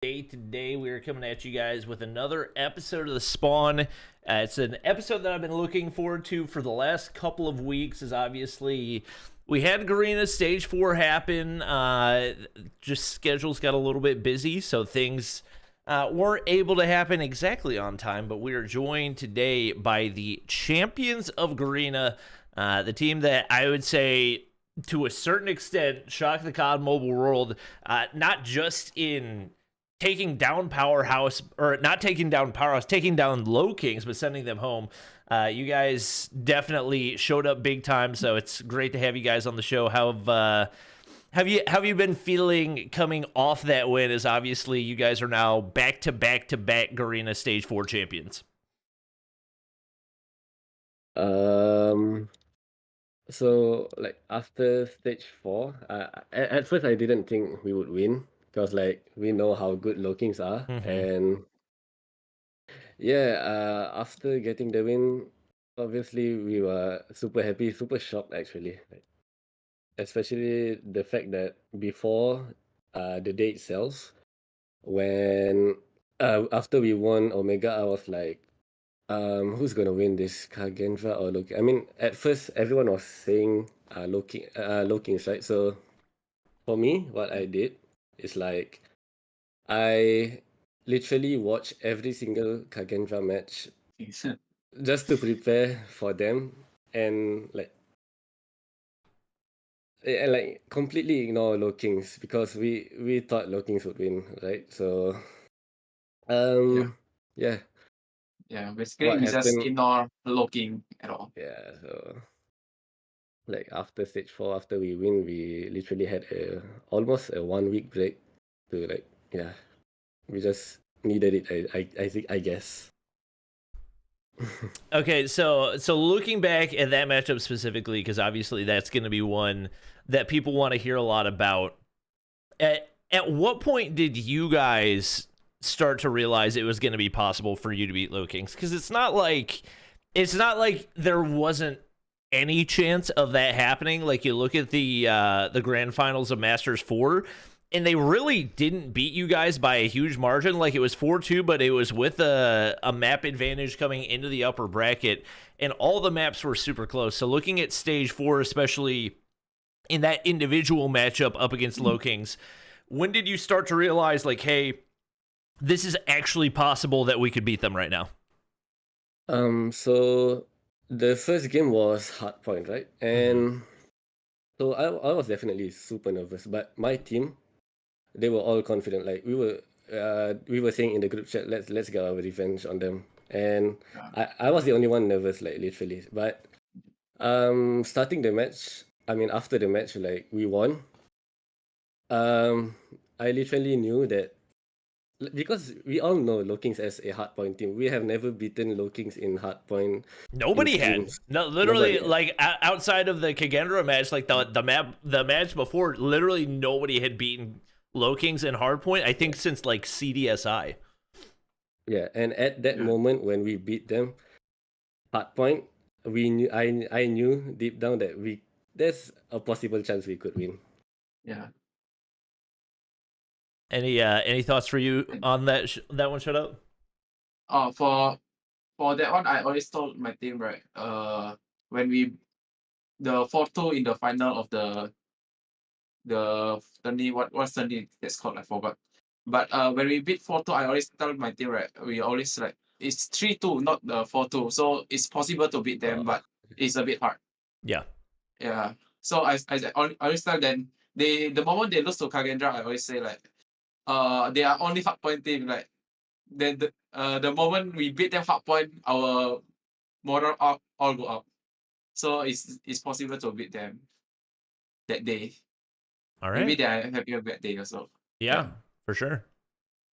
Today we are coming at you guys with another episode of the Spawn. It's an episode that I've been looking forward to for the last couple of weeks, as obviously we had Garena Stage 4 happen. Just schedules got a little bit busy, so things weren't able to happen exactly on time, but we are joined today by the champions of Garena, the team that I would say to a certain extent shocked the COD mobile world, not just in taking down Powerhouse, or not taking down Powerhouse, taking down Low Kings, but sending them home. You guys definitely showed up big time, so it's great to have you guys on the show. Have you been feeling coming off that win? As obviously you guys are now back to back Garena Stage 4 champions. So like after stage 4, at first I didn't think we would win because like we know how good Lokings are, and yeah, after getting the win, obviously we were super happy, super shocked actually, like, especially the fact that before the day itself, when after we won Omega, I was like, who's gonna win this, Kagendra or Loki? I mean, at first everyone was saying Lokings, right? So for me, what I did is like I literally watched every single Kagendra match just to prepare for them, and like completely ignore Lokings because we thought Lokings would win, right? So yeah, basically what we just happened? ignore looking at all. Yeah, so like after stage 4, after we win, we literally had almost a 1 week break to like, yeah, we just needed it. I think, I guess. Okay, so looking back at that matchup specifically, because obviously that's going to be one that people want to hear a lot about. At what point did you guys start to realize it was going to be possible for you to beat Low Kings? Because it's not like there wasn't any chance of that happening. Like, you look at the grand finals of Masters 4, and they really didn't beat you guys by a huge margin. Like, it was 4-2, but it was with a map advantage coming into the upper bracket, and all the maps were super close. So looking at stage 4, especially in that individual matchup up against Low Kings, when did you start to realize, like, hey, this is actually possible that we could beat them right now? So the first game was Hardpoint, right? And so I was definitely super nervous, but my team, they were all confident. Like we were saying in the group chat, let's get our revenge on them. And I was the only one nervous, like literally. But starting the match, I mean after the match, like we won. I literally knew that because we all know Lokings as a hardpoint team. We have never beaten Lokings in hardpoint. Nobody had. No, literally, Nobody. like, outside of the Kagendra match, like the match before, literally nobody had beaten Low Kings in Hardpoint, I think, since like CDSI. Yeah, and at that moment when we beat them, hardpoint, we knew I knew deep down that there's a possible chance we could win. Yeah. Any thoughts for you on that one? Shut up. For that one, I always told my team, right? When we the 4-2 in the final of the Sunday, what's Sunday that's called, I forgot. But when we beat 4-2, I always tell my team, right? We always like it's 3-2, not the 4-2. So it's possible to beat them, but it's a bit hard. Yeah. Yeah. So I always tell them, the moment they lose to Kagendra, I always say like, they are only hardpoint team. Like then the moment we beat them hardpoint, our moral all go up. So it's possible to beat them that day. All right. Maybe they are having a bad day also. Yeah, for sure.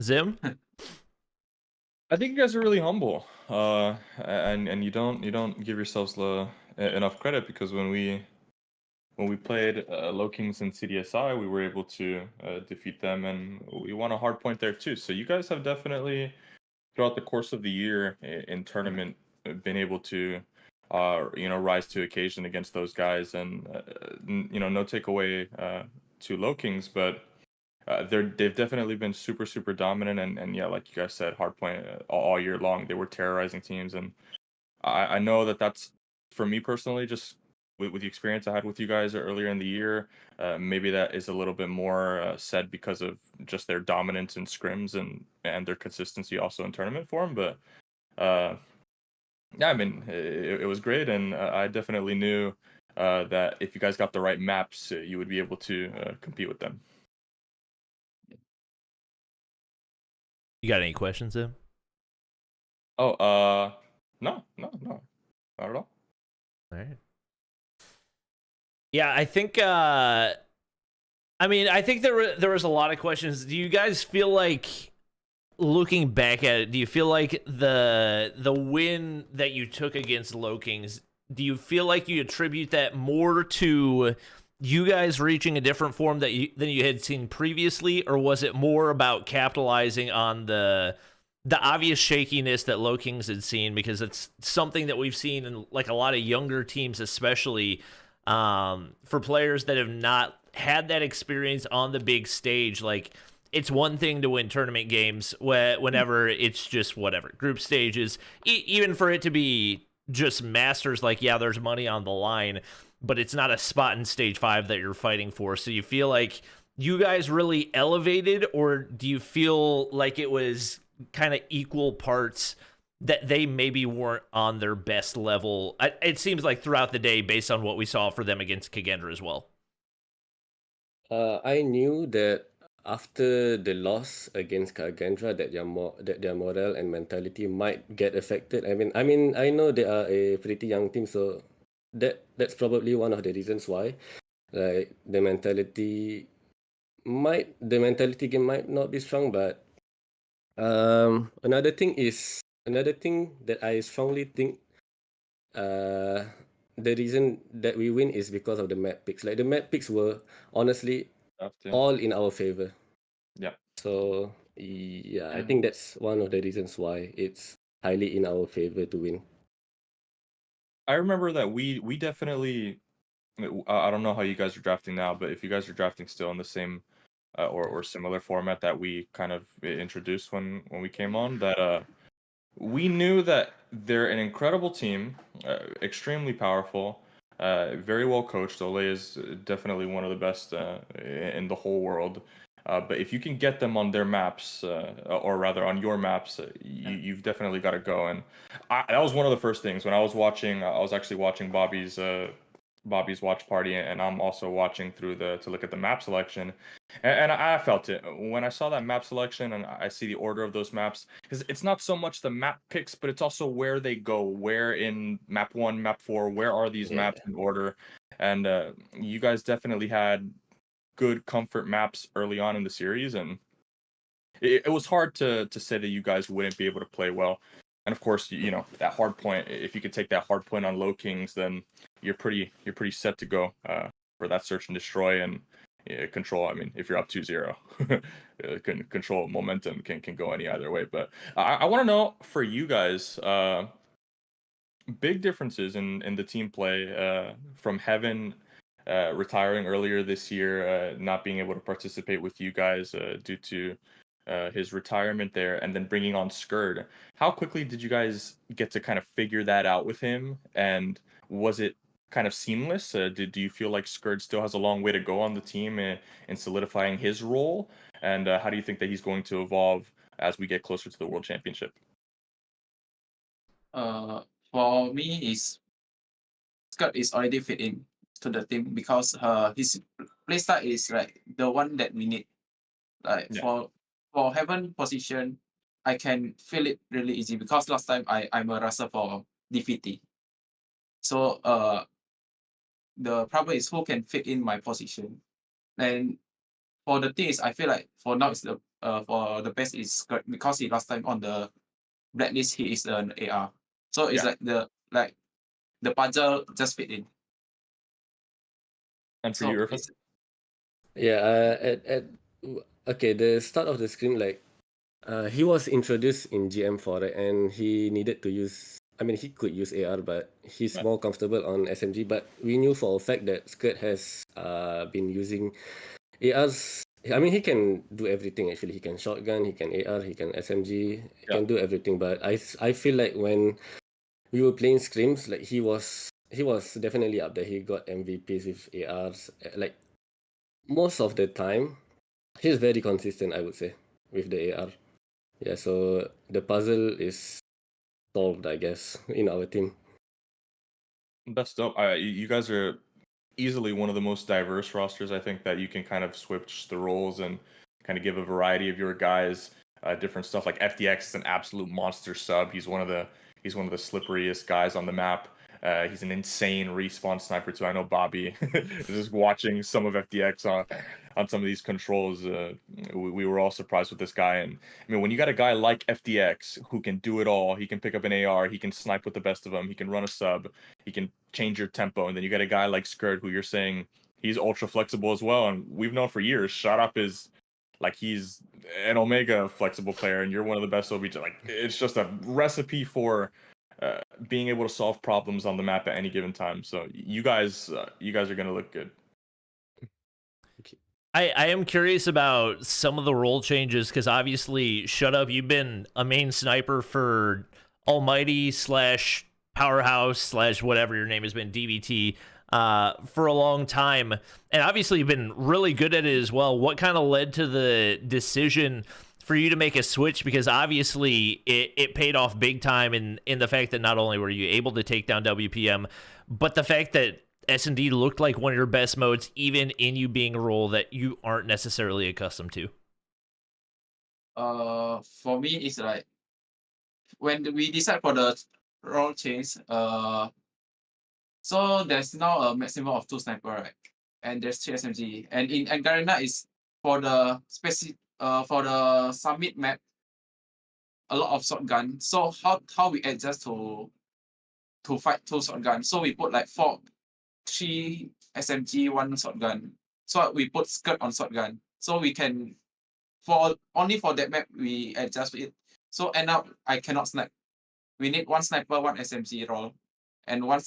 Zim? I think you guys are really humble, and you don't give yourselves enough credit, because when we played Low Kings and CDSI, we were able to defeat them, and we won a hard point there too. So you guys have definitely, throughout the course of the year in tournament, been able to rise to occasion against those guys, and no takeaway to Low Kings, but they've definitely been super dominant, and yeah, like you guys said, hardpoint all year long. They were terrorizing teams, and I know that's for me personally, just with the experience I had with you guys earlier in the year. Maybe that is a little bit more said because of just their dominance in scrims and their consistency also in tournament form. But yeah, I mean, it was great, and I definitely knew that if you guys got the right maps, you would be able to compete with them. You got any questions, Tim? Oh, no, not at all. All right. Yeah, I think I think there was a lot of questions. Do you guys feel like, looking back at it, do you feel like the win that you took against Lokings, do you feel like you attribute that more to you guys reaching a different form than you had seen previously, or was it more about capitalizing on the obvious shakiness that Lokings had seen? Because it's something that we've seen in like a lot of younger teams, especially for players that have not had that experience on the big stage. Like, it's one thing to win tournament games whenever it's just whatever group stages, even for it to be just masters. Like, yeah, there's money on the line, but it's not a spot in stage 5 that you're fighting for. So you feel like you guys really elevated, or do you feel like it was kind of equal parts that they maybe weren't on their best level? It seems like throughout the day, based on what we saw for them against Kagendra as well. I knew that after the loss against Kagendra, that their morale and mentality might get affected. I know they are a pretty young team, so that's probably one of the reasons why. Like, the mentality game might not be strong, but another thing that I strongly think the reason that we win is because of the map picks. Like, the map picks were honestly all in our favor. Yeah. So yeah, I think that's one of the reasons why it's highly in our favor to win. I remember that we definitely. I don't know how you guys are drafting now, but if you guys are drafting still in the same or similar format that we kind of introduced when we came on, that we knew that they're an incredible team, extremely powerful, very well coached. Ole is definitely one of the best in the whole world. But if you can get them on their maps, or rather on your maps, you've definitely got to go. And that was one of the first things when I was watching. I was actually watching Bobby's watch party, and I'm also watching through to look at the map selection, and I felt it when I saw that map selection, and I see the order of those maps, because it's not so much the map picks, but it's also where they go, where in map 1, map 4, where are these maps in order. And you guys definitely had good comfort maps early on in the series, and it was hard to say that you guys wouldn't be able to play well. And of course, you know, that hard point, if you could take that hard point on Lokings, then you're pretty set to go for that search and destroy and control. I mean, if you're up 2-0, control momentum can go any either way. But I want to know, for you guys, big differences in the team play from Heaven retiring earlier this year, not being able to participate with you guys due to his retirement there, and then bringing on CODM. How quickly did you guys get to kind of figure that out with him? And was it kind of seamless? Do you feel like CODM still has a long way to go on the team in solidifying his role? And how do you think that he's going to evolve as we get closer to the World Championship? For me, CODM is already fit in to the team because his playstyle is like the one that we need. Like, for Heaven position, I can feel it really easy because last time I'm a rusher for DVT. So the problem is who can fit in my position. And for the thing is, I feel like for now it's for the best is CODM because he last time on the blacklist he is an AR. So it's like the puzzle just fit in. And for So you, Irfan? Yeah, okay, the start of the scrim, like, he was introduced in GM4, right? And he needed to use. I mean, he could use AR, but he's more comfortable on SMG. But we knew for a fact that CODM has been using ARs I mean, he can do everything actually. He can shotgun, he can AR, he can SMG, he Yeah. can do everything. But I feel like when we were playing scrims, like he was definitely up there. He got MVPs with ARs. Like most of the time, he's very consistent, I would say, with the AR. Yeah, so the puzzle is solved, I guess, in our team. That's dope. You guys are easily one of the most diverse rosters. I think that you can kind of switch the roles and kind of give a variety of your guys different stuff. Like FDX is an absolute monster sub. He's one of the slipperiest guys on the map. He's an insane respawn sniper too. I know Bobby is just watching some of FDX on some of these controls. We were all surprised with this guy. And I mean, when you got a guy like FDX who can do it all, he can pick up an AR, he can snipe with the best of them, he can run a sub, he can change your tempo, and then you got a guy like Skirt who you're saying he's ultra flexible as well. And we've known for years, Shut Up is like he's an Omega flexible player, and you're one of the best OBJ. Like it's just a recipe for being able to solve problems on the map at any given time. So you guys are gonna look good. I am curious about some of the role changes because obviously, Shut Up, you've been a main sniper for Almighty / Powerhouse / whatever your name has been, DBT, for a long time. And obviously, you've been really good at it as well. What kind of led to the decision for you to make a switch? Because obviously, it paid off big time in the fact that not only were you able to take down WPM, but the fact that S&D looked like one of your best modes, even in you being a role that you aren't necessarily accustomed to. For me, it's like when we decide for the role change, so there's now a maximum of 2 sniper, right? And there's 3 SMG. And in Garena is for the for the summit map, a lot of shotgun. So how we adjust to fight 2 shotgun? So we put like 3 SMG, 1 shotgun. So we put skirt on shotgun. So we can only for that map we adjust it. So end up I cannot snipe. We need 1 sniper, 1 SMG roll, and one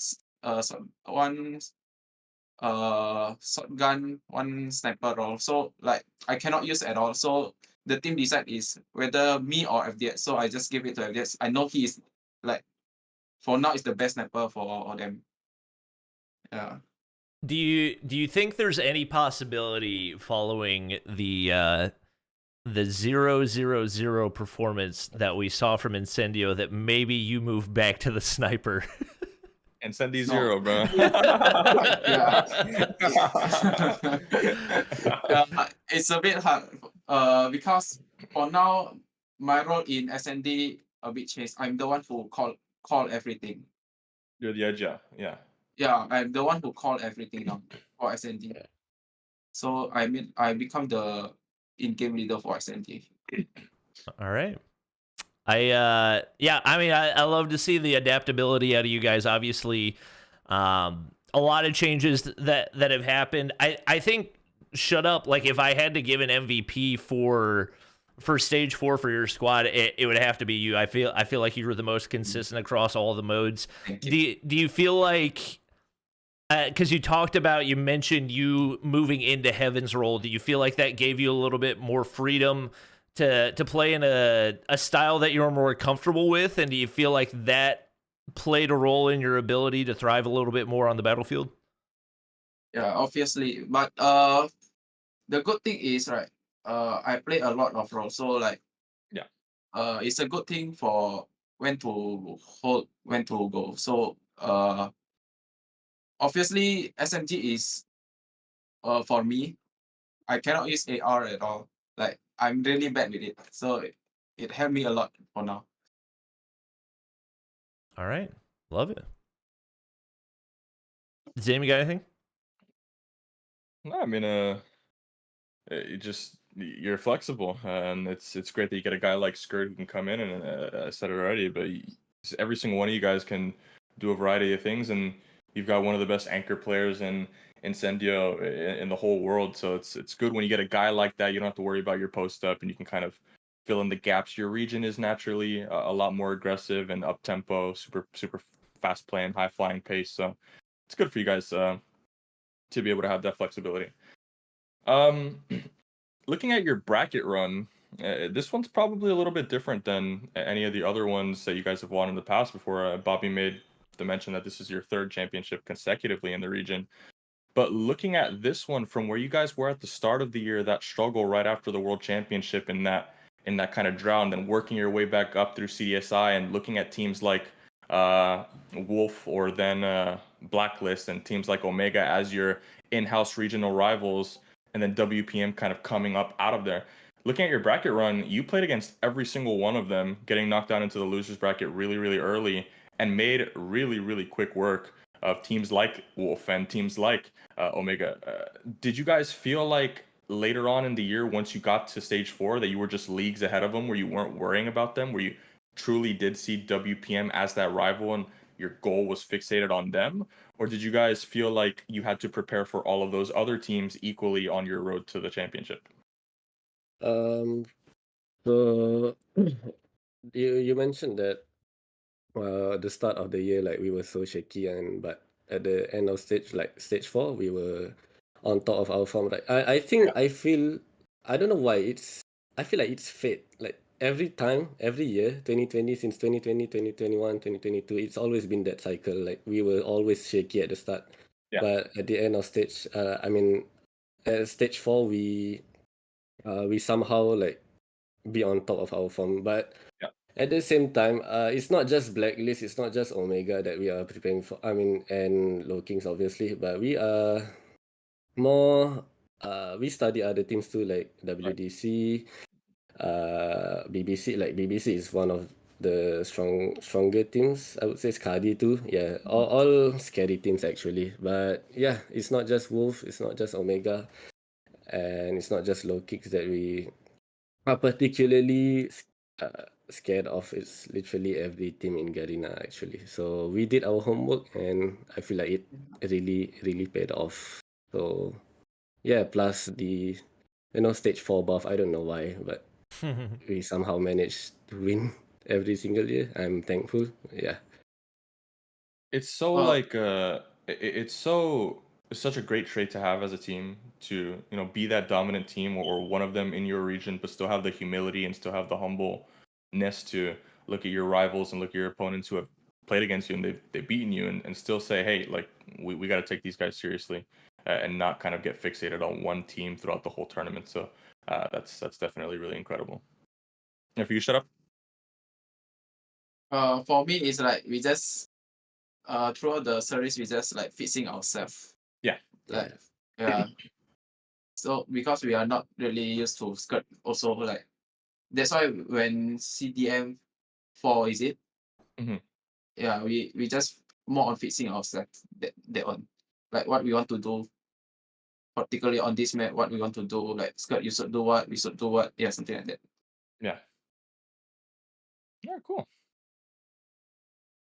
shotgun, 1 sniper roll. So like I cannot use at all. So the team decide is whether me or FDX. So I just give it to FDX. I know he is like for now is the best sniper for all them. Yeah. Do you think there's any possibility following the 0-0-0 performance that we saw from Incendio that maybe you move back to the sniper? Incendio 0, bro. It's a bit hard because for now my role in SND a bit changed. I'm the one who call everything. You're the edge, yeah. Yeah, I'm the one who call everything now for SND. So I become the in-game leader for SND. All right. I mean, I love to see the adaptability out of you guys. Obviously, a lot of changes that have happened. I think Shut Up, like if I had to give an MVP for stage 4 for your squad, it would have to be you. I feel like you were the most consistent across all the modes. Do you feel like, because you mentioned you moving into Heaven's role, do you feel like that gave you a little bit more freedom to play in a style that you're more comfortable with? And do you feel like that played a role in your ability to thrive a little bit more on the battlefield? Yeah, obviously. But the good thing is, right, I play a lot of roles. So like it's a good thing for when to hold, when to go. So obviously SMG is for me, I cannot use AR at all. Like I'm really bad with it. So it helped me a lot for now. All right. Love it. Zame, you got anything? No, I mean, you're flexible, and it's great that you get a guy like Skirt who can come in, and I said it already, but every single one of you guys can do a variety of things, and you've got one of the best anchor players in Incendio in the whole world. So it's good when you get a guy like that. You don't have to worry about your post up, and you can kind of fill in the gaps. Your region is naturally a lot more aggressive and up tempo, super fast playing, high flying pace. So it's good for you guys to be able to have that flexibility. looking at your bracket run, this one's probably a little bit different than any of the other ones that you guys have won in the past. Before Bobby made the mention that this is your third championship consecutively in the region. But looking at this one from where you guys were at the start of the year, that struggle right after the World Championship in that kind of drought, and then working your way back up through CDSI and looking at teams like Wolf or then Blacklist and teams like Omega as your in-house regional rivals, and then WPM kind of coming up out of there. Looking at your bracket run, you played against every single one of them, getting knocked down into the losers bracket really, really early, and made really, really quick work of teams like Wolf and teams like Omega. Did you guys feel like later on in the year, once you got to stage 4, that you were just leagues ahead of them, where you weren't worrying about them, where you truly did see WPM as that rival and your goal was fixated on them? Or did you guys feel like you had to prepare for all of those other teams equally on your road to the championship? So you mentioned that the start of the year, like we were so shaky, but at the end of stage 4, we were on top of our form. Like I think I don't know why I feel like it's fate. Like every time, every year, 2020, since 2020, 2021, 2022, it's always been that cycle. Like we were always shaky at the start, but at the end of stage, at stage 4, we somehow like be on top of our form. But at the same time, it's not just Blacklist, it's not just Omega that we are preparing for. And Low Kings obviously, but we are more. We study other teams too, like WDC, BBC. Like BBC is one of the stronger teams. I would say Skadi too. Yeah, all scary teams actually. But yeah, it's not just Wolf, it's not just Omega, and it's not just Low Kicks that we are particularly scared of. It's literally every team in Garena actually. So we did our homework, and I feel like it really, really paid off. So yeah, plus the stage 4 buff. I don't know why, but we somehow managed to win every single year. I'm thankful. Yeah. It's so like it's such a great trait to have as a team, to be that dominant team or one of them in your region, but still have the humility and still have the humbleness to look at your rivals and look at your opponents who have played against you and they've beaten you, and still say, hey, like we got to take these guys seriously, and not kind of get fixated on one team throughout the whole tournament. So that's definitely really incredible. If you shut up. For me, it's like we just throughout the series we just like fixing ourselves. Yeah. Like yeah. So because we are not really used to skirt, also like that's why when CDM 4 is it? Mhm. Yeah, we just more on fixing ourselves. That one, like what we want to do, particularly on this map, what we want to do. Like skirt, you should do what, we should do what. Yeah, something like that. Yeah. Yeah, cool.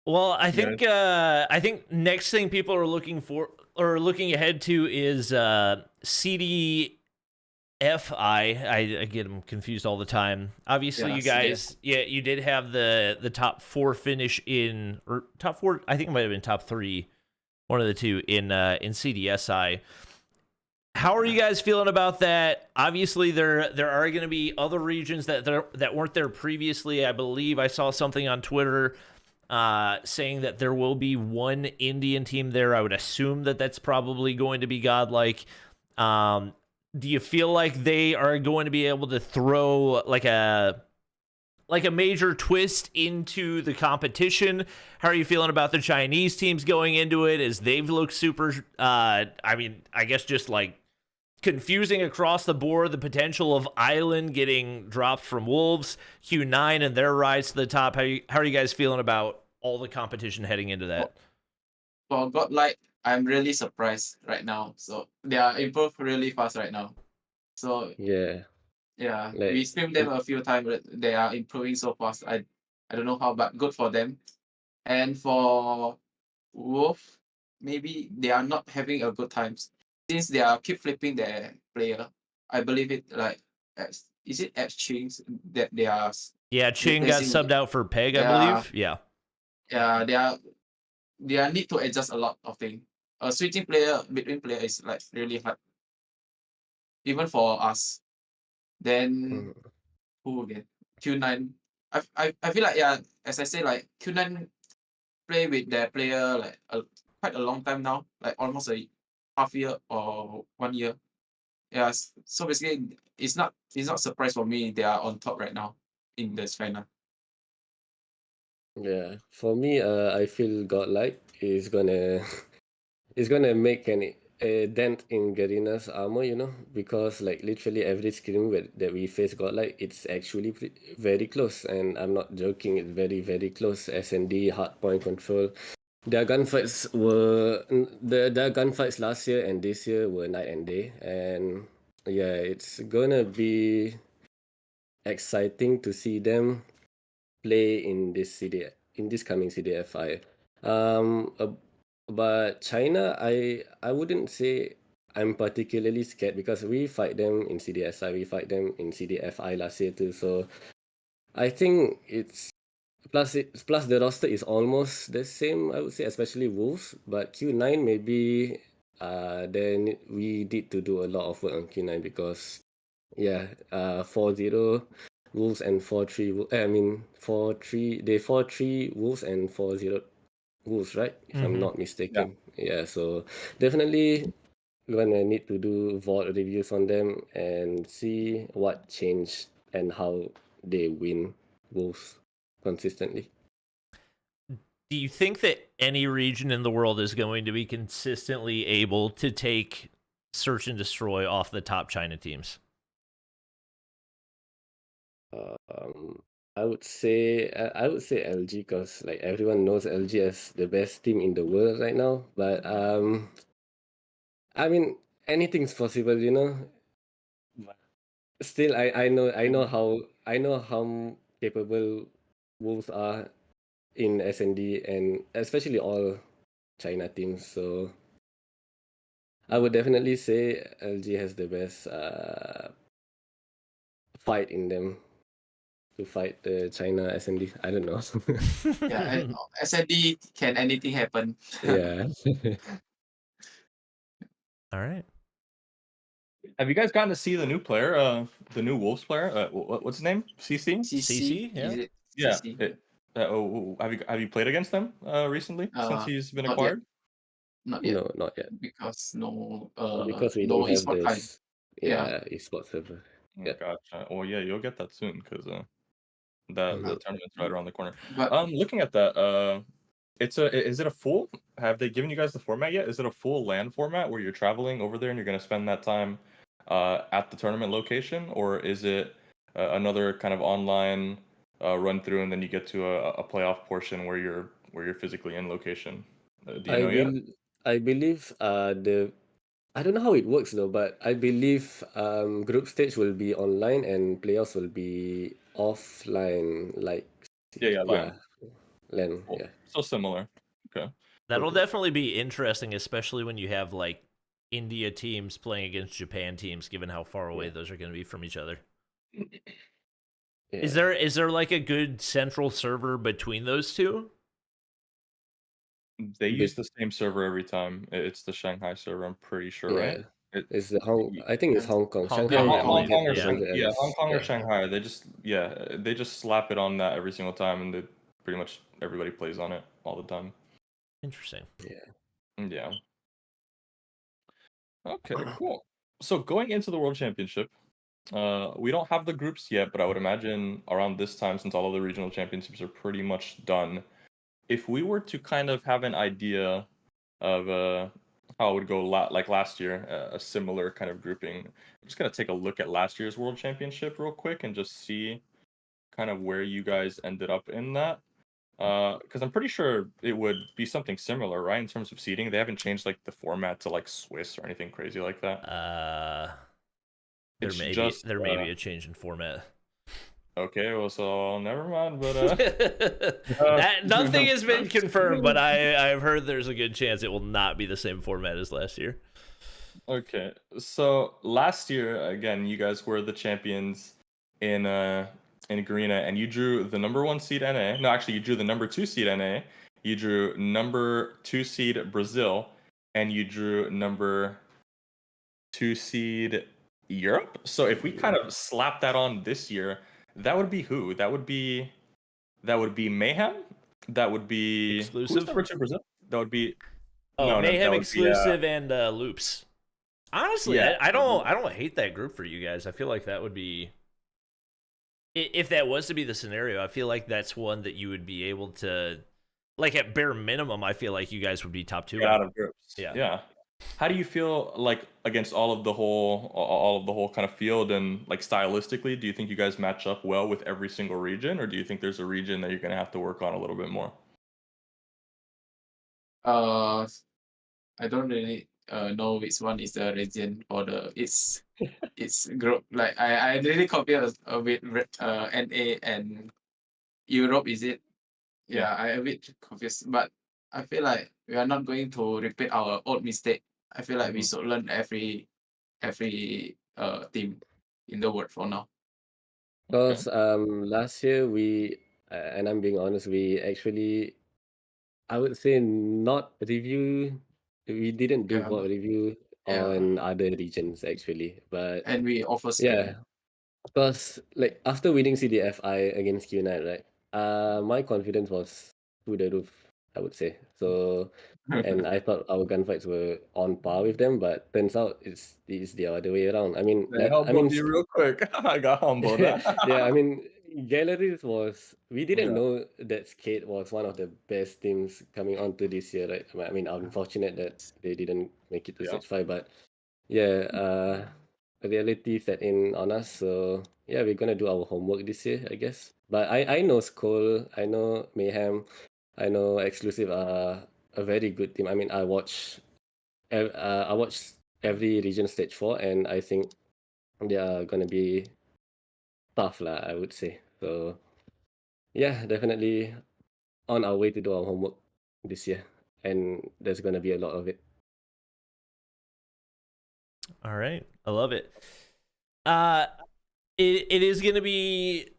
Well, I think next thing people are looking for or looking ahead to is CDFI. I get them confused all the time. Obviously, Yeah, you guys, you did have the top 4 finish in, or top 4. I think it might have been top 3, one of the two in CDSI. How are you guys feeling about that? Obviously, there are going to be other regions that weren't there previously. I believe I saw something on Twitter saying that there will be one Indian team there. I would assume that that's probably going to be Godlike. Do you feel like they are going to be able to throw like a major twist into the competition? How are you feeling about the Chinese teams going into it, as they've looked super, I guess just like confusing across the board? The potential of Island getting dropped from Wolves, Q9 and their rise to the top. How are you guys feeling about all the competition heading into that? For Godlike, I'm really surprised right now. So they are improved really fast right now. So Yeah. yeah, Like we streamed them a few times, but they are improving so fast. I don't know how, but good for them. And for Wolf, maybe they are not having a good times since they are keep flipping their player. I believe it like is it X Chings that they are Yeah, Ching got replacing. subbed out for Peg, I Yeah. believe. Yeah. Yeah, they are need to adjust a lot of things. Switching player between player is like really hard. Even for us. Then who again? Q9. I feel like, yeah, as I say, like Q9 play with their player like quite a long time now, like almost a half year or 1 year. Yeah, so basically it's not surprise for me they are on top right now in the China. Yeah, for me, I feel godlike is gonna it's gonna make a dent in Garena's armor, because like literally every scrim that we face godlike, it's actually very close, and I'm not joking. It's very very close. SND hard point control. Their gunfights their gunfights last year and this year were night and day, and yeah, it's gonna be exciting to see them play in this coming CDFI. But China, I wouldn't say I'm particularly scared because we fight them in CDSI, we fight them in CDFI last year too. So I think it's plus the roster is almost the same, I would say, especially Wolves. But Q9 maybe then we need to do a lot of work on Q9 because 4-0 Wolves and 4-3 I mean 4-3 they 4-3 Wolves and 4-0 Wolves, right? If I'm not mistaken. Yeah, so definitely gonna need to do VOD reviews on them and see what changed and how they win Wolves consistently. Do you think that any region in the world is going to be consistently able to take search and destroy off the top China teams? I would say LG because like everyone knows LG as the best team in the world right now. But I mean anything's possible, Still, I know how capable Wolves are in SND and especially all China teams. So I would definitely say LG has the best fight in them to fight the China SND. I don't know. Yeah, and SND can anything happen. Yeah. All right. Have you guys gotten to see the new player, the new Wolves player? What's his name? CC? CC, yeah. Is it Yeah. CC? Have you played against them recently since he's been Not yet. acquired? Not yet. No, not yet. Because no Because we no don't have esport time. this Yeah. esports server. Oh, Yeah. gotcha. Well, yeah, you'll get that soon because the tournament's right around the corner. But Looking at that, is it a full? Have they given you guys the format yet? Is it a full LAN format where you're traveling over there and you're gonna spend that time at the tournament location, or is it another kind of online run through and then you get to a playoff portion where you're physically in location? Do you know yet? I believe I don't know how it works though, but I believe group stage will be online and playoffs will be offline, like Yeah, LAN. LAN, Cool. yeah. So similar. Okay. That'll definitely be interesting, especially when you have like India teams playing against Japan teams, given how far away those are going to be from each other. Yeah. Is there like a good central server between those two? They use the same server every time. It's the Shanghai server, I'm pretty sure, Yeah. right? It's the I think it's Hong Kong. Hong Shanghai Kong, might Hong get Kong or the Hong Kong or yeah. Shanghai. They just slap it on that every single time, and pretty much everybody plays on it all the time. Interesting. Yeah. Okay, cool. So going into the World Championship, we don't have the groups yet, but I would imagine around this time, since all of the regional championships are pretty much done, if we were to kind of have an idea of how it would go like last year, a similar kind of grouping. I'm just gonna take a look at last year's World Championship real quick and just see kind of where you guys ended up in that. Because I'm pretty sure it would be something similar, right? In terms of seeding, they haven't changed like the format to like Swiss or anything crazy like that. There may be a change in format. Okay, well, so never mind. But nothing has been confirmed, but I've heard there's a good chance it will not be the same format as last year. Okay, so last year again, you guys were the champions in Garena, and you drew the number 1 seed NA. No, actually, you drew the number 2 seed NA. You drew number 2 seed Brazil, and you drew number 2 seed Europe. So if we kind of slap that on this year, that would be who? That would be Mayhem. That would be who's Exclusive? number 2 Brazil? That would be Oh, no, that Mayhem would be exclusive and Loops. Honestly, yeah. I don't hate that group for you guys. I feel like that would be, if that was to be the scenario, I feel like that's one that you would be able to, like, at bare minimum, I feel like you guys would be top 2 get out of groups. Yeah. Yeah. How do you feel like against all of the whole kind of field, and like stylistically, do you think you guys match up well with every single region, or do you think there's a region that you're going to have to work on a little bit more? I don't really know which one is the region or its group. Like I really compare with NA and Europe. Is it? Yeah, I a bit confused, but I feel like we are not going to repeat our old mistake. I feel like we should learn every team in the world for now. Because last year and I'm being honest, we actually, I would say, not review. We didn't do Yeah, VOD review yeah, on other regions actually, but and we overspend. yeah, because like after winning CDFI against Q9, right? My confidence was through the roof, I would say. So, and I thought our gunfights were on par with them, but turns out it's the other way around. I mean, They humbled you real quick. I got humbled. yeah, I mean, Galleries we didn't Yeah. know that Skate was one of the best teams coming onto this year, right? I mean, unfortunate that they didn't make it to Yeah. stage 5, but yeah, reality set in on us. So yeah, we're gonna do our homework this year, I guess. But I know Skull, I know Mayhem, I know Exclusive are a very good team. I mean, I watched every region stage 4, and I think they are gonna be tough lah, I would say. So yeah, definitely on our way to do our homework this year, and there's gonna be a lot of it. All right. I love it. It is going to be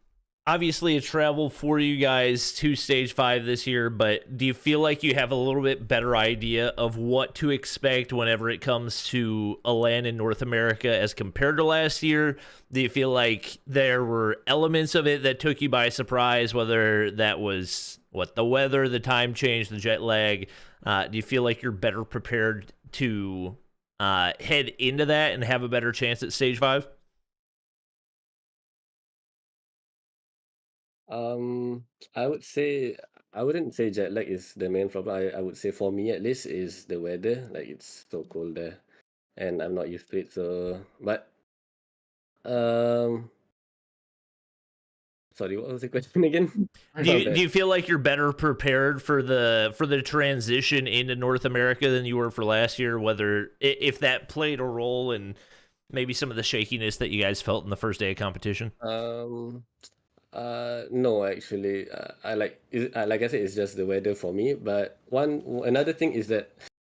obviously a travel for you guys to stage 5 this year, but do you feel like you have a little bit better idea of what to expect whenever it comes to a LAN in North America as compared to last year? Do you feel like there were elements of it that took you by surprise, whether that was the weather, the time change, the jet lag? Do you feel like you're better prepared to head into that and have a better chance at stage 5? I would say I wouldn't say jet lag is the main problem. I would say for me at least is the weather. Like it's so cold there, and I'm not used to it. So, but um, sorry, what was the question again? Do you feel like you're better prepared for the transition into North America than you were for last year? Whether if that played a role in maybe some of the shakiness that you guys felt in the first day of competition? No, actually, like I said, it's just the weather for me. But another thing is that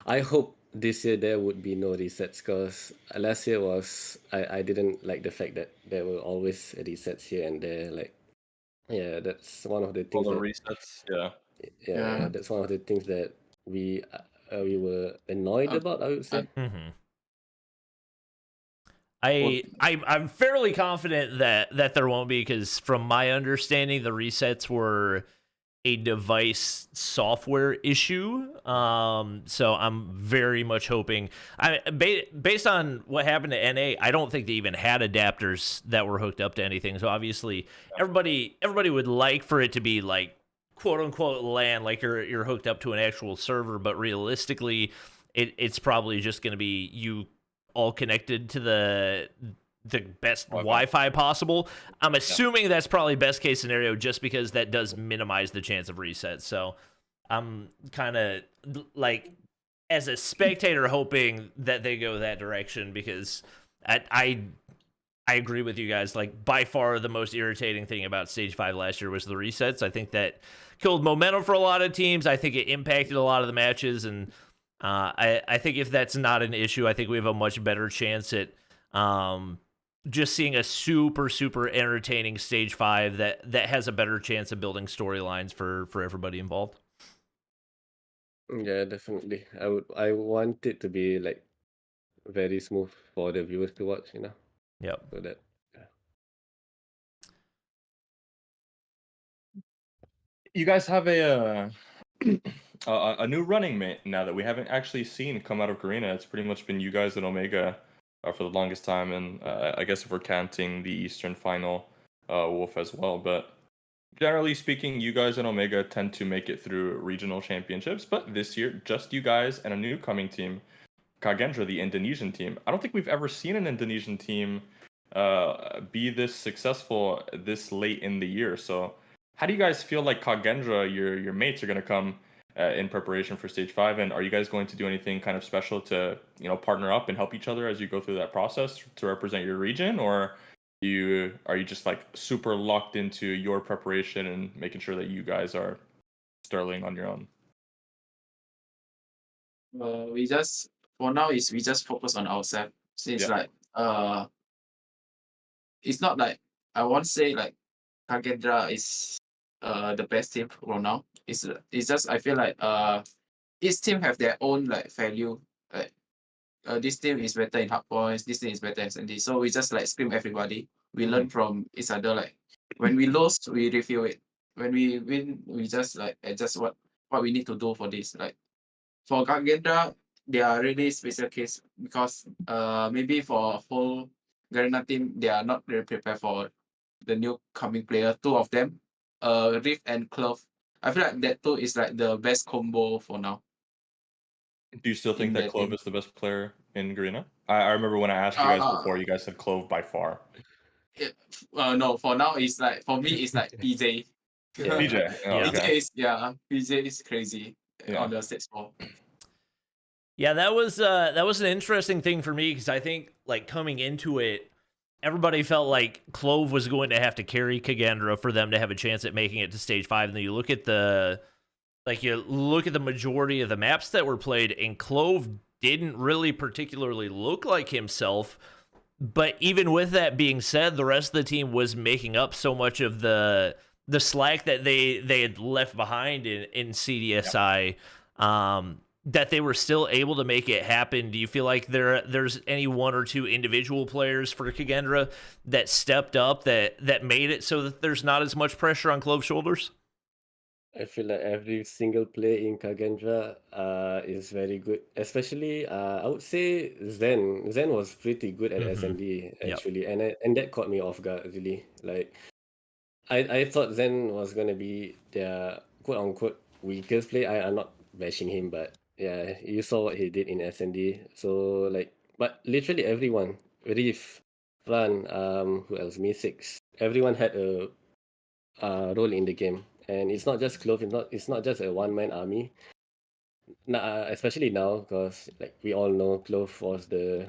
I hope this year there would be no resets, because last year I didn't like the fact that there were always resets here and there. Like, yeah, that's one of the All things the that resets. Yeah. yeah, that's one of the things that we were annoyed about, I would say. Mm-hmm. I'm fairly confident that there won't be, because from my understanding, the resets were a device software issue. So I'm very much hoping. Based on what happened to NA, I don't think they even had adapters that were hooked up to anything. So obviously, everybody would like for it to be like quote unquote LAN, like you're hooked up to an actual server. But realistically, it's probably just going to be you all connected to the best Wi-Fi possible. I'm assuming that's probably best case scenario, just because that does minimize the chance of resets. So I'm kind of like, as a spectator, hoping that they go that direction, because I agree with you guys. Like, by far the most irritating thing about stage 5 last year was the resets. I think that killed momentum for a lot of teams. I think it impacted a lot of the matches, and I think if that's not an issue, I think we have a much better chance at just seeing a super entertaining stage 5 that has a better chance of building storylines for everybody involved. Yeah, definitely. I want it to be like very smooth for the viewers to watch. Yep. So that You guys have a new running mate now that we haven't actually seen come out of Garena. It's pretty much been you guys and Omega for the longest time, and I guess if we're counting the Eastern final, Wolf as well. But generally speaking, you guys and Omega tend to make it through regional championships. But this year, just you guys and a new coming team, Kagendra, the Indonesian team. I don't think we've ever seen an Indonesian team be this successful this late in the year. So how do you guys feel like Kagendra, your mates, are going to come in preparation for stage 5? And are you guys going to do anything kind of special to partner up and help each other as you go through that process to represent your region? Or are you just like super locked into your preparation and making sure that you guys are sterling on your own? We just for now is we just focus on ourselves. Since Yeah. like it's not like I won't say like Kagendra is the best team for now. It's just I feel like each team have their own like value. Like this team is better in hard points, this team is better in SND. So we just like scream everybody. We learn from each other. Like when we lose, we review it. When we win, we just like adjust what we need to do for this. Like for Kagendra, they are really special case because maybe for a whole Garena team, they are not really prepared for the new coming player. Two of them, Rift and Clove. I feel like that two is like the best combo for now. Do you still think in that their Clove team. is the best player in Garena? I remember when I asked you guys before, you guys said Clove by far. No, for now it's like for me it's like PJ. Yeah. PJ. Oh, Yeah. okay. PJ is crazy Yeah. on the stage 4. Yeah, that was an interesting thing for me because I think like coming into it, everybody felt like Clove was going to have to carry Kagendra for them to have a chance at making it to stage 5. And then you look at the majority of the maps that were played, and Clove didn't really particularly look like himself. But even with that being said, the rest of the team was making up so much of the slack that they had left behind in CDSI. That they were still able to make it happen. Do you feel like there's any one or two individual players for Kagendra that stepped up that made it so that there's not as much pressure on Clove's shoulders? I feel like every single play in Kagendra is very good. Especially, I would say Zen. Zen was pretty good at SND Yep. actually, and that caught me off guard really. Like, I thought Zen was gonna be their quote unquote weakest play. I'm not bashing him, but yeah, you saw what he did in SND. So like, but literally everyone, Reef, Fran, who else? Me6, everyone had a role in the game. And it's not just Clove. It's not just a one-man army. Especially now, because like we all know, Clove was the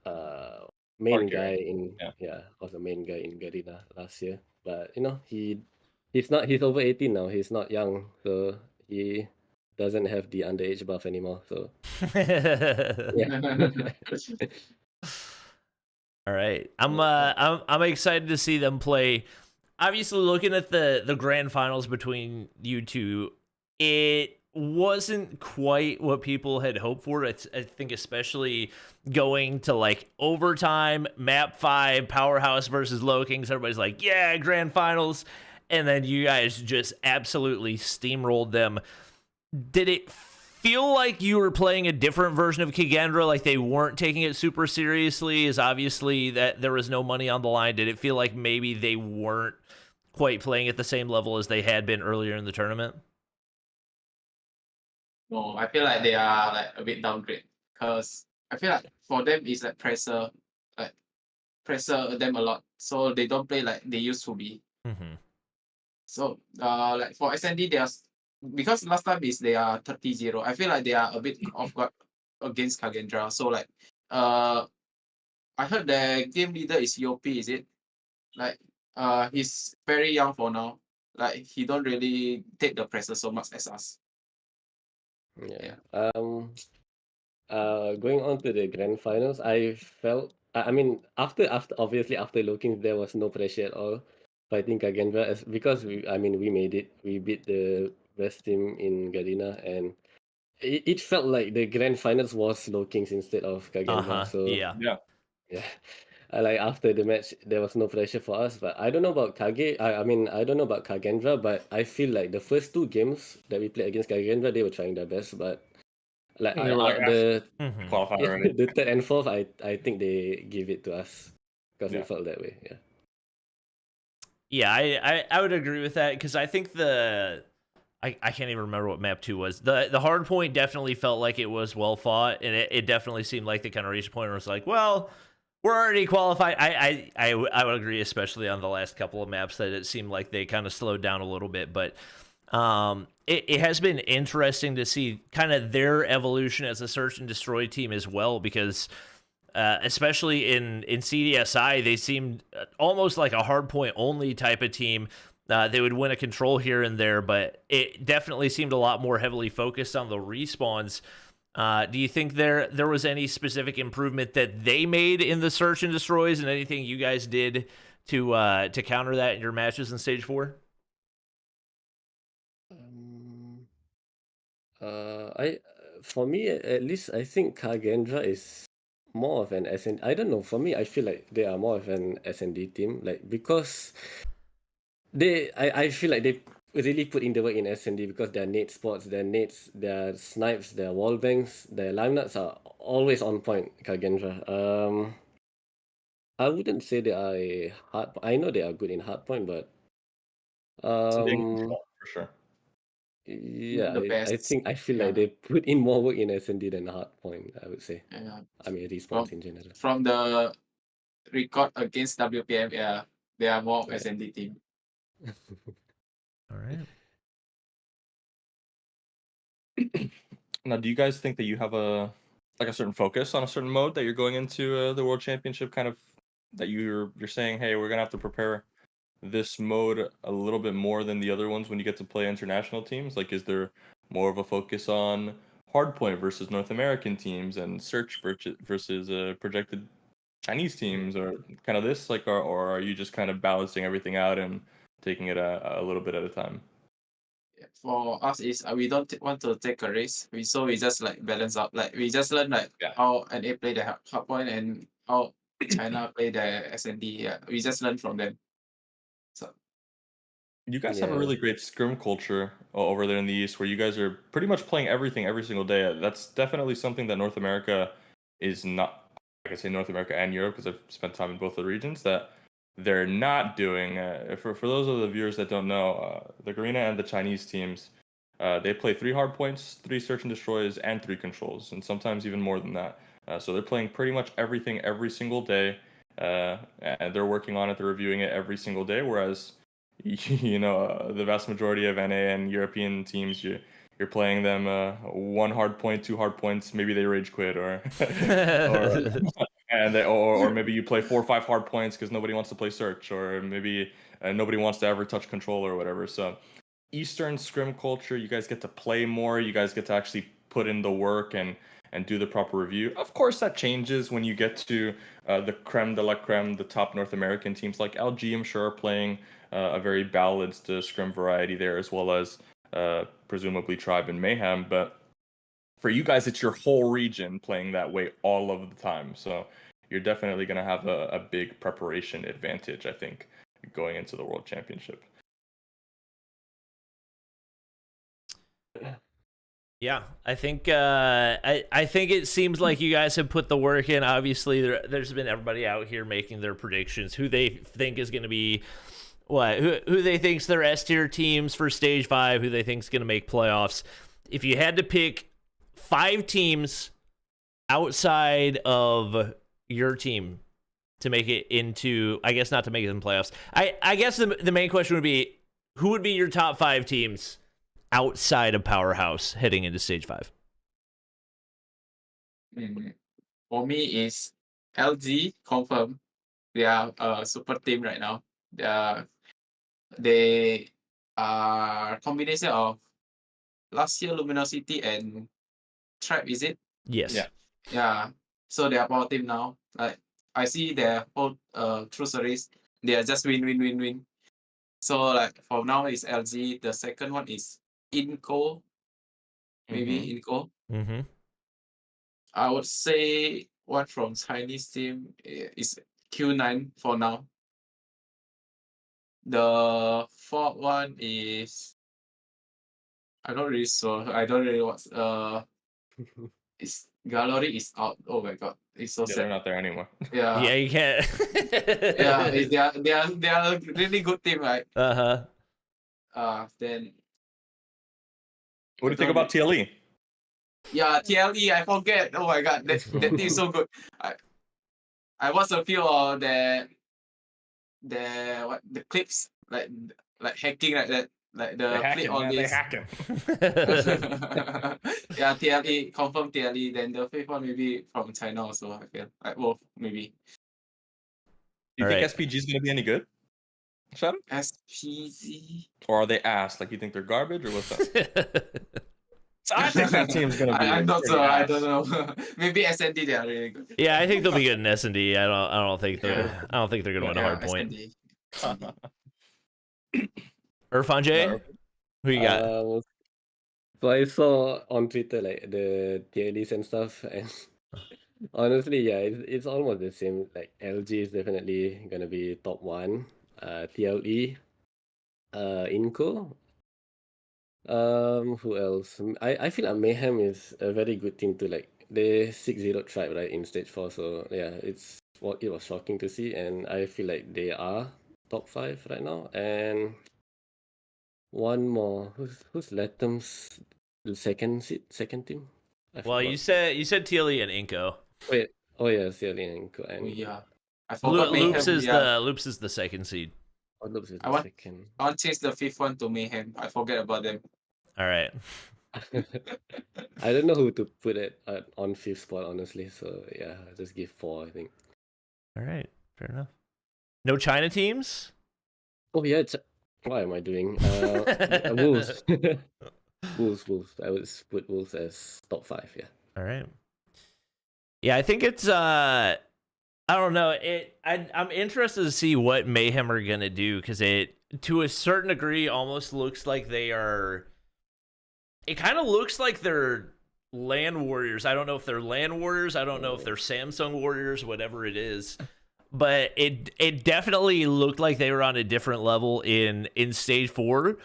uh main Park guy area. in Yeah. was the main guy in Garena last year. But he's over 18 now. He's not young, so he doesn't have the underage buff anymore. So yeah. All right. I'm excited to see them play. Obviously, looking at the grand finals between you two, it wasn't quite what people had hoped for. I think especially going to like overtime, map 5, Powerhouse versus Low Kings. Everybody's like, yeah, grand finals. And then you guys just absolutely steamrolled them. Did it feel like you were playing a different version of Kagendra, like they weren't taking it super seriously, as obviously that there was no money on the line? Did it feel like maybe they weren't quite playing at the same level as they had been earlier in the tournament? No, I feel like they are like a bit downgrade because I feel like for them it's like pressure them a lot, so they don't play like they used to be. So like for SND, they are because last time is they are 30-0. I feel like they are a bit off guard against Kagendra. So like I heard the game leader is Yopi, is it? Like he's very young for now. Like he don't really take the pressure so much as us. Yeah. Going on to the grand finals, I felt. I mean, after obviously after looking, there was no pressure at all fighting Kagendra because we made it. We beat the best team in Garena, and it felt like the grand finals was Low Kings instead of Kagendra. So Yeah. Yeah. Yeah. Like after the match, there was no pressure for us. But I don't know about Kage. I mean, I don't know about Kagendra, but I feel like the first two games that we played against Kagendra, they were trying their best. But like They were like, Mhm. qualifying yeah, already. the third and fourth, I think they give it to us because Yeah. it felt that way. Yeah. Yeah, I would agree with that because I think I can't even remember what map 2 was. The hard point definitely felt like it was well fought, and it definitely seemed like they kind of reached a point where it's like, well, we're already qualified. I would agree, especially on the last couple of maps, that it seemed like they kind of slowed down a little bit. But it has been interesting to see kind of their evolution as a search and destroy team as well, because especially in CDSI, they seemed almost like a hardpoint only type of team. They would win a control here and there, but it definitely seemed a lot more heavily focused on the respawns. Do you think there was any specific improvement that they made in the search and destroys, and anything you guys did to counter that in your matches in stage 4? I for me at least I think Kagendra is more of an SN. I don't know. For me, I feel like they are more of an SND team. Like because I feel like they really put in the work in SND because their nade spots, their nades, their snipes, their wall bangs, their lime nuts are always on point. Kagendra. I wouldn't say they are a hard. I know they are good in hard point, but It's a big um. control, for sure. Yeah, The I best. think I feel like Yeah. they put in more work in SND than Hardpoint, I would say. Yeah. I mean, From respawns in general. from the record against WPM, yeah, they are more Yeah. SND team. All right. Now, do you guys think that you have a certain focus on a certain mode that you're going into the World Championship? Kind of that you're saying, hey, we're gonna have to prepare this mode a little bit more than the other ones when you get to play international teams? Like, is there more of a focus on hardpoint versus North American teams and search versus projected Chinese teams, or kind of this? Like, or are you just kind of balancing everything out and taking it a little bit at a time? For us is we don't want to take a risk. We just like balance out. Like we just learn like Yeah. how NA play the hard point and how China play the SND. Yeah, we just learn from them. So You guys have a Yeah. really great scrim culture over there in the East, where you guys are pretty much playing everything every single day. That's definitely something that North America is not. Like I say, North America and Europe, because I've spent time in both the regions, that they're not doing. For those of the viewers that don't know, the Garena and the Chinese teams, they play 3 hard points, 3 search and destroys, and 3 controls, and sometimes even more than that. So they're playing pretty much everything every single day, and they're working on it. They're reviewing it every single day, whereas the vast majority of NA and European teams, you're playing them 1 hard point, 2 hard points, maybe they rage quit, or or maybe you play 4 or 5 hard points because nobody wants to play search, or maybe nobody wants to ever touch control or whatever. So Eastern scrim culture, you guys get to play more, you guys get to actually put in the work and do the proper review. Of course, that changes when you get to the creme de la creme, the top North American teams like LG, I'm sure, are playing a very balanced scrim variety there, as well as presumably Tribe and Mayhem. But for you guys, it's your whole region playing that way all of the time. So you're definitely going to have a big preparation advantage, I think, going into the World Championship. Yeah, I think I think it seems like you guys have put the work in. Obviously, there's been everybody out here making their predictions, who they think is going to be who they think's their S tier teams for stage 5, who they think's going to make playoffs. If you had to pick 5 teams outside of your team to make it into, I guess not to make it in playoffs. I guess the main question would be, who would be your top 5 teams outside of Powerhouse heading into stage 5? for me is LG confirm. They are a super team right now. They are combination of last year Luminosity and Trap, is it? Yes. Yeah. Yeah. So they are power team now. Like I see their whole through series, they are just win. So like for now is LG. The second one is Inco. Maybe Inco. Mm-hmm. I would say one from Chinese team is Q9 for now. The fourth one is I'm not really sure. I don't really watch. It's Gallery is out. Oh my god, it's so Yeah, they're sad. not there anymore. Yeah, Yeah, you can't. yeah. They are a really good team, right? Uh-huh. Then What do you think about TLE? yeah, TLE. I forget. Oh my god, that team is so good. I watched a few of the clips like hacking like that, like They the clip hacking, on man. They this. hacking. Yeah, TLE confirm TLE. Then the fifth one maybe from China also. I feel like both maybe. Do you All think right. SPG is gonna be any good? Shut up. SPZ. Or are they ass? Like you think they're garbage or what's up? So I think that team's gonna be. I'm not pretty sure. I ass. don't know. Maybe SND they are really good. Yeah, I think they'll be good in S&D. I don't think they're gonna win a hard point. SND. IrfanJ, No. who you got? So I saw on Twitter like the tier lists and stuff, and honestly, yeah, it's almost the same. Like LG is definitely gonna be top one. TLE, Inco. Who else? I feel like Mayhem is a very good team to like. They 6-0 tribe right in stage 4, so yeah, it was shocking to see, and I feel like they are top 5 right now. And one more, who's Latham's second team? I Well, forgot. you said TLE and Inko. Wait, oh yeah, Cieli and Inco, Oh and yeah. I forgot Loops Mayhem. is Yeah. the second seed. what looks is I the want- second. I want to change the fifth one to Mayhem. I forget about them. All right. I don't know who to put it on 5th spot, honestly. So yeah, I'll just give 4, I think. All right. Fair enough. No China teams? Oh yeah, what am I doing? Wolves. Wolves. I would put Wolves as top 5. Yeah. All right. Yeah, I think it's I don't know. I'm interested to see what Mayhem are gonna do, because it, to a certain degree, almost looks like they are. It kind of looks like they're LAN warriors. I don't know if they're LAN warriors. I don't know if they're Samsung warriors. Whatever it is, but it definitely looked like they were on a different level in stage 4.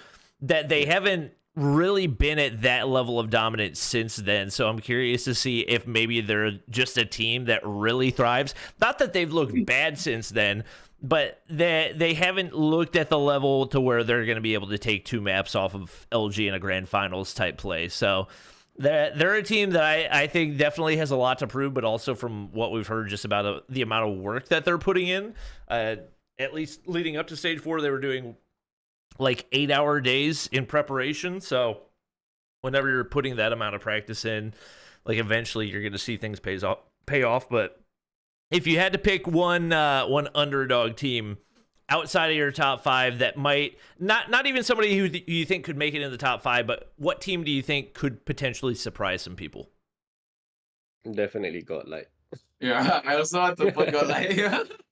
That they haven't really been at that level of dominance since then. So I'm curious to see if maybe they're just a team that really thrives. Not that they've looked bad since then, but they haven't looked at the level to where they're going to be able to take 2 maps off of LG in a grand finals type play. So they're a team that I think definitely has a lot to prove, but also from what we've heard just about the amount of work that they're putting in, at least leading up to stage 4, they were doing like 8-hour days in preparation. So whenever you're putting that amount of practice in, like eventually you're going to see things pay off. But if you had to pick one underdog team outside of your top 5 that might not even somebody who you think could make it in the top 5, but what team do you think could potentially surprise some people? Definitely Godlike. Yeah, I also want to put Godlike.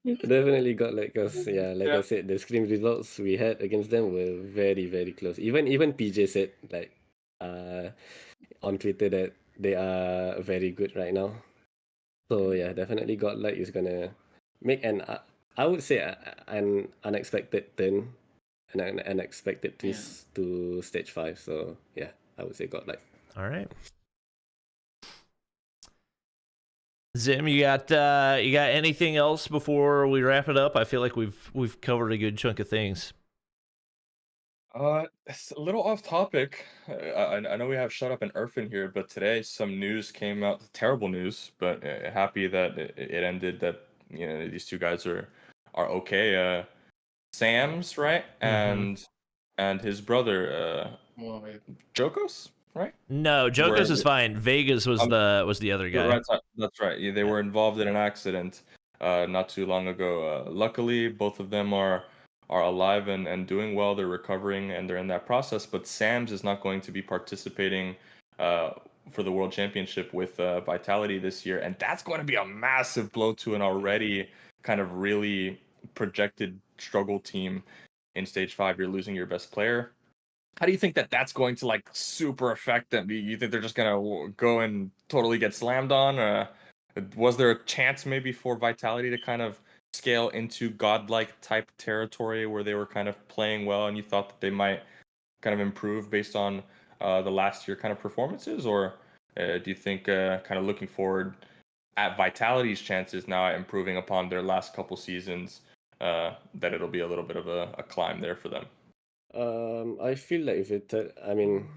Definitely Godlike, because yeah, like Yeah. I said, the scrim results we had against them were very, very close. Even PJ said like on Twitter that they are very good right now. So yeah, definitely Godlike is gonna make I would say an unexpected turn, an unexpected twist to stage 5. So yeah, I would say Godlike. All right. Zim, you got anything else before we wrap it up? I feel like we've covered a good chunk of things. It's a little off topic. I know we have Shut Up and Irfan here, but today some news came out, terrible news, but happy that it ended, that these 2 guys are okay. Sam's right, and his brother Jokos, right? No, Jokos is fine. Vegas was the other guy. Right, that's right. Yeah, they were involved in an accident not too long ago. Luckily, both of them are alive and doing well. They're recovering and they're in that process. But Sam's is not going to be participating for the World Championship with Vitality this year, and that's going to be a massive blow to an already kind of really projected struggle team in stage 5. You're losing your best player. How do you think that's going to like super affect them? Do you think they're just gonna go and totally get slammed on? Was there a chance maybe for Vitality to kind of scale into godlike type territory where they were kind of playing well and you thought that they might kind of improve based on the last year kind of performances? Or do you think kind of looking forward at Vitality's chances now at improving upon their last couple seasons, that it'll be a little bit of a climb there for them? I feel like if it, I mean,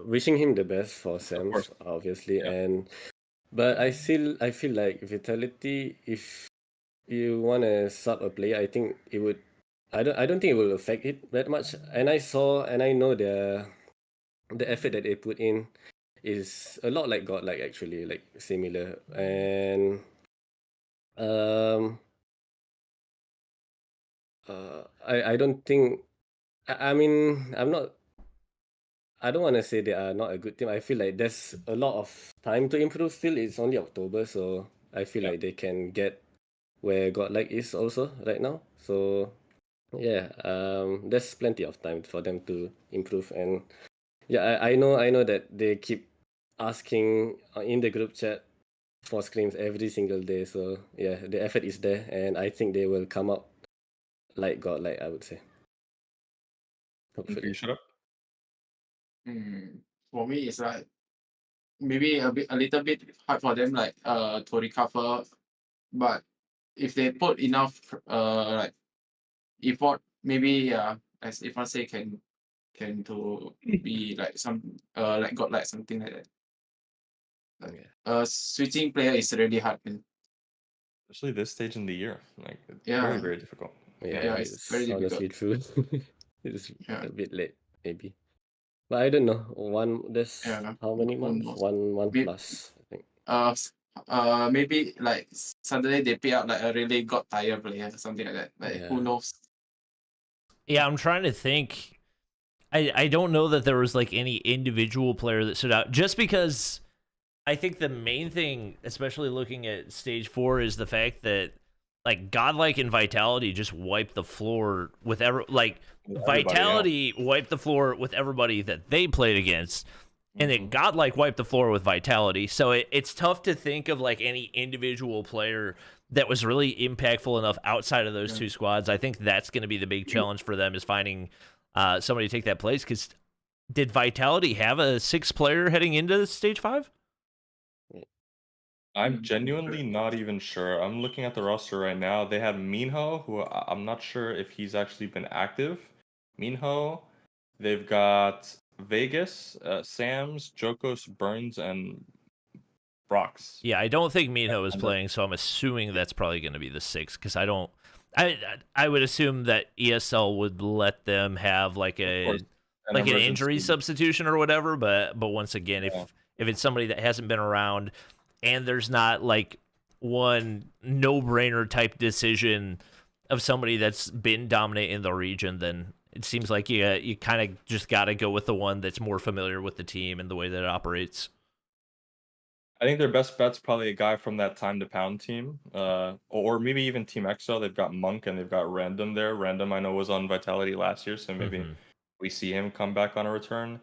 wishing him the best for Of Sam's, course. obviously, Yeah. but I feel like Vitality, if you want to sub a player, I think it would. I don't think it will affect it that much. And I know the effort that they put in is a lot like Godlike, actually, like similar. And um I don't think, I mean, I don't want to say they are not a good team. I feel like there's a lot of time to improve still. It's only October, so I feel Yeah. like they can get where Godlike is also right now. So yeah, there's plenty of time for them to improve. And yeah, I know that they keep asking in the group chat for screams every single day. So yeah, the effort is there, and I think they will come out like Godlike, I would say. For you, Hopefully. shut up. For me, it's like maybe a little bit hard for them, like to recover. But if they put enough like effort, maybe as Irfan say, can to be like some like got like something like that. Like, switching player is really hard, man. Especially this stage in the year. Like Yeah. very, very difficult. Yeah, it's very difficult. honestly true. It's Yeah. a bit late, maybe. But I don't know. There's Yeah. how many Who months? knows? 1 month May- plus, I think. Maybe like suddenly they pay out like a really god tier player, something like that. Like who Yeah. knows? Yeah, I'm trying to think. I don't know that there was like any individual player that stood out, just because I think the main thing, especially looking at stage 4, is the fact that like Godlike and Vitality just wiped the floor with With everybody, Vitality wiped the floor with everybody that they played against, and then Godlike wiped the floor with Vitality. So it's tough to think of like any individual player that was really impactful enough outside of those Yeah. two squads. I think that's going to be the big challenge for them, is finding somebody to take that place. Because did Vitality have a 6th player heading into stage 5? I'm genuinely not even sure. I'm looking at the roster right now. They had Minho, who I'm not sure if he's actually been active. Minho, they've got Vegas, Sams, Jokos, Burns, and Brox. Yeah, I don't think Minho is And playing, so I'm assuming that's probably going to be the 6th, because I would assume that ESL would let them have like of course, an injury emergency. substitution or whatever, but once again, Yeah. if it's somebody that hasn't been around and there's not like one no-brainer type decision of somebody that's been dominant in the region, then it seems like you kind of just got to go with the one that's more familiar with the team and the way that it operates. I think their best bet's probably a guy from that Time to Pound team, or maybe even Team EXO. They've got Monk and they've got Random there. Random, I know, was on Vitality last year, so maybe we see him come back on a return.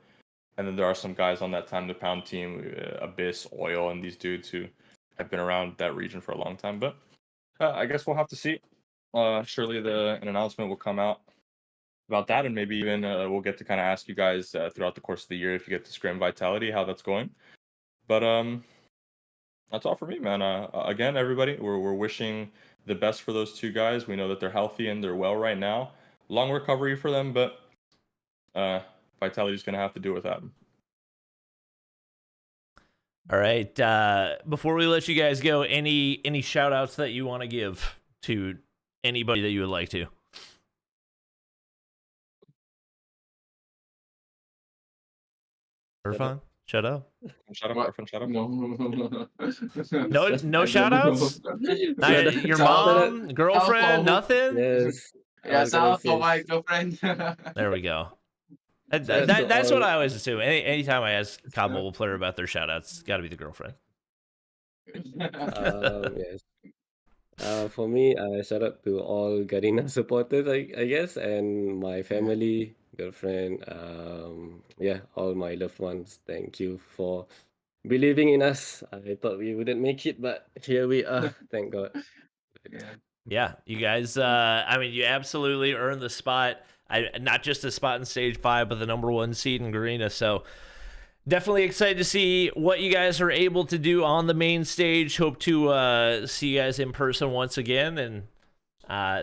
And then there are some guys on that Time to Pound team, Abyss, Oil, and these dudes who have been around that region for a long time. But I guess we'll have to see. Surely an announcement will come out about that, and maybe even we'll get to kind of ask you guys throughout the course of the year, if you get to Scrim Vitality, how that's going. But that's all for me, man. Again, everybody, we're wishing the best for those two guys. We know that they're healthy and they're well right now. Long recovery for them, but Vitality's gonna have to do without them. All right. Before we let you guys go, any shout outs that you want to give to anybody that you would like to? Irfan, shut up. Shut up, What? Irfan, shut up. No. No shout outs? Your mom, girlfriend, nothing? Yes. Yeah, shout out for my girlfriend. There we go. to That's what all- I always assume. Anytime I ask COD Mobile player about their shout outs, it's got to be the girlfriend. Yes. For me, shout out to all Garena supporters, I guess, and my family, girlfriend, yeah, all my loved ones. Thank you for believing in us. I thought we wouldn't make it, but here we are. Thank God. Yeah. Yeah, you guys, I mean, you absolutely earned the spot. Not just a spot in Stage 5, but the #1 seed in Garena. So definitely excited to see what you guys are able to do on the main stage. Hope to see you guys in person once again. And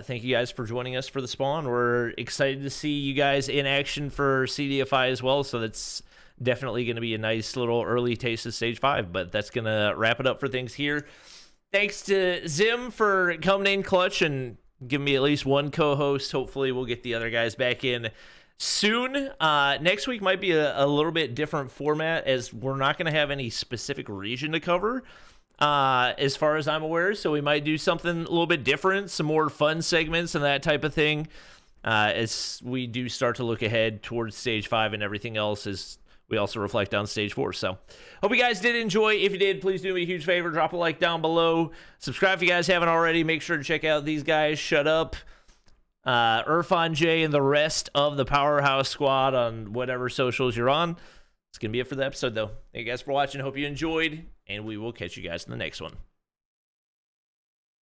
thank you guys for joining us for the spawn. We're excited to see you guys in action for CDFI as well. So that's definitely going to be a nice little early taste of Stage 5. But that's going to wrap it up for things here. Thanks to Zim for coming in clutch and giving me at least one co-host. Hopefully we'll get the other guys back in soon. Next week might be a little bit different format, as we're not going to have any specific region to cover as far as I'm aware. So we might do something a little bit different, some more fun segments and that type of thing, as we do start to look ahead towards Stage 5 and everything else as we also reflect on Stage 4. So hope you guys did enjoy. If you did, please do me a huge favor. Drop a like down below. Subscribe if you guys haven't already. Make sure to check out these guys. Shut up. IrfanJ and the rest of the Powerhouse squad on whatever socials you're on. It's going to be it for the episode, though. Thank you guys for watching. Hope you enjoyed, and we will catch you guys in the next one.